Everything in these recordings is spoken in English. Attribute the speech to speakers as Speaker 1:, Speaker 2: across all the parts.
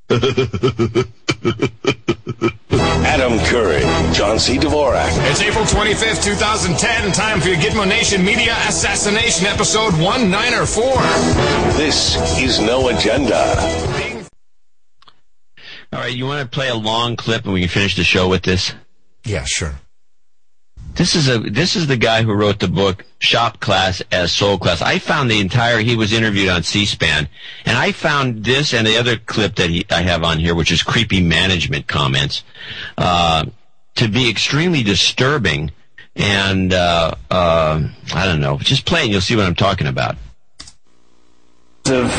Speaker 1: Adam Curry, John C. Dvorak.
Speaker 2: It's April 25th, 2010. Time for your Gitmo Nation Media Assassination Episode 194.
Speaker 1: This is No Agenda.
Speaker 3: All right, you want to play a long clip and we can finish the show with this?
Speaker 2: Yeah, sure.
Speaker 3: This is the guy who wrote the book Shop Class as Soul Class. I found he was interviewed on C-SPAN, and I found this and the other clip that I have on here, which is creepy management comments, to be extremely disturbing. And I don't know, just play it and you'll see what I'm talking about.
Speaker 4: Of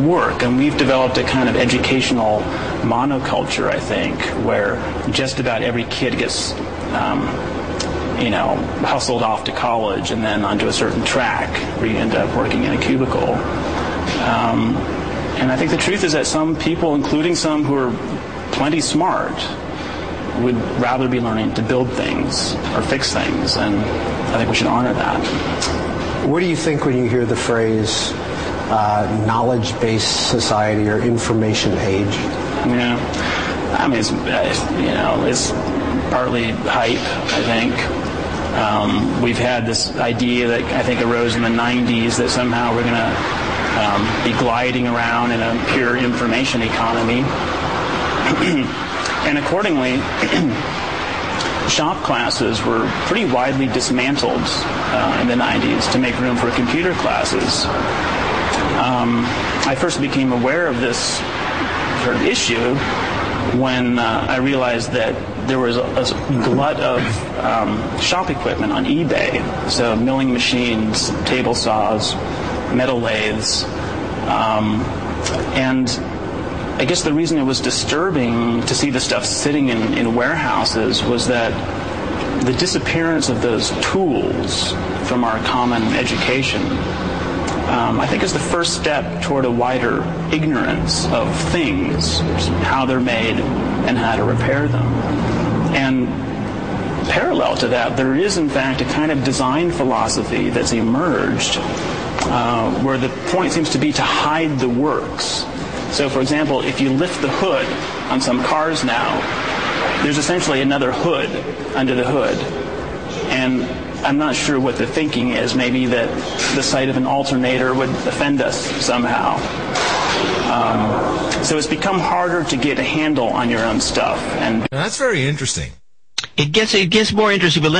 Speaker 4: work, and we've developed a kind of educational monoculture, I think, where just about every kid gets hustled off to college and then onto a certain track where you end up working in a cubicle. And I think the truth is that some people, including some who are plenty smart, would rather be learning to build things or fix things, and I think we should honor that.
Speaker 5: What do you think when you hear the phrase knowledge-based society or information age?
Speaker 4: Yeah, I mean, it's partly hype, I think. We've had this idea that I think arose in the 90s that somehow we're going to be gliding around in a pure information economy. And accordingly, shop classes were pretty widely dismantled in the 90s to make room for computer classes. I first became aware of this sort of issue when I realized that there was a glut of shop equipment on eBay. So milling machines, table saws, metal lathes. And I guess the reason it was disturbing to see the stuff sitting in warehouses was that the disappearance of those tools from our common education, I think, is the first step toward a wider ignorance of things, how they're made and how to repair them. And parallel to that, there is, in fact, a kind of design philosophy that's emerged where the point seems to be to hide the works. So, for example, if you lift the hood on some cars now, there's essentially another hood under the hood. And I'm not sure what the thinking is. Maybe that the sight of an alternator would offend us somehow. So it's become harder to get a handle on your own stuff. And
Speaker 2: now, that's very interesting.
Speaker 3: It gets more interesting, but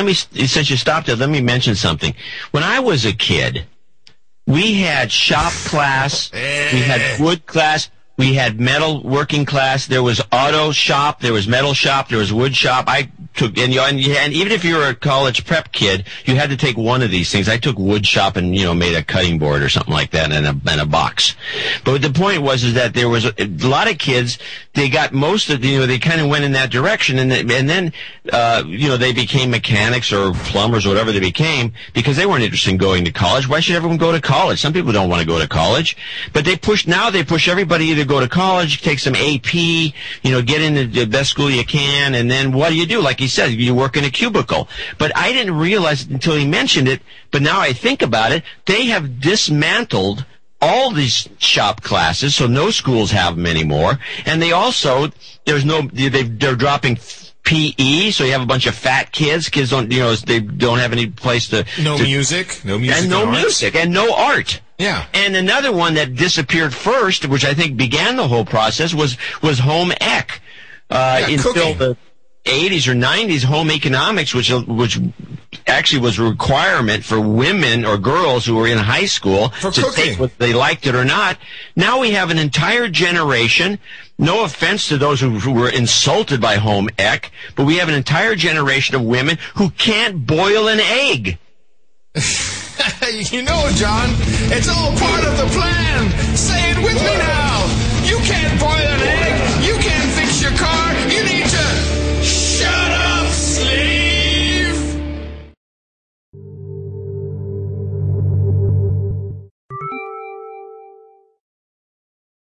Speaker 3: since you stopped it, let me mention something. When I was a kid, we had shop class, we had wood class, we had metal working class, there was auto shop, there was metal shop, there was wood shop. I took, and even if you were a college prep kid, you had to take one of these things. I took wood shop and, made a cutting board or something like that and a box. But the point was that there was a lot of kids, they got most of, they kind of went in that direction, and then they became mechanics or plumbers or whatever they became because they weren't interested in going to college. Why should everyone go to college? Some people don't want to go to college, but they push everybody either go to college, take some AP, get into the best school you can, and then what do? Like he said, you work in a cubicle. But I didn't realize it until he mentioned it, but now I think about it, they have dismantled all these shop classes, so no schools have them anymore, and they also, they're dropping PE, so you have a bunch of fat kids. Kids don't, they don't have any place to...
Speaker 2: music, and
Speaker 3: no art.
Speaker 2: Yeah.
Speaker 3: And another one that disappeared first, which I think began the whole process, was home ec. Until the 80s or 90s, home economics, which actually was a requirement for women or girls who were in high school to take whether they liked it or not. Now we have an entire generation, no offense to those who were insulted by home ec, but we have an entire generation of women who can't boil an egg.
Speaker 2: John, it's all part of the plan. Say it with me now.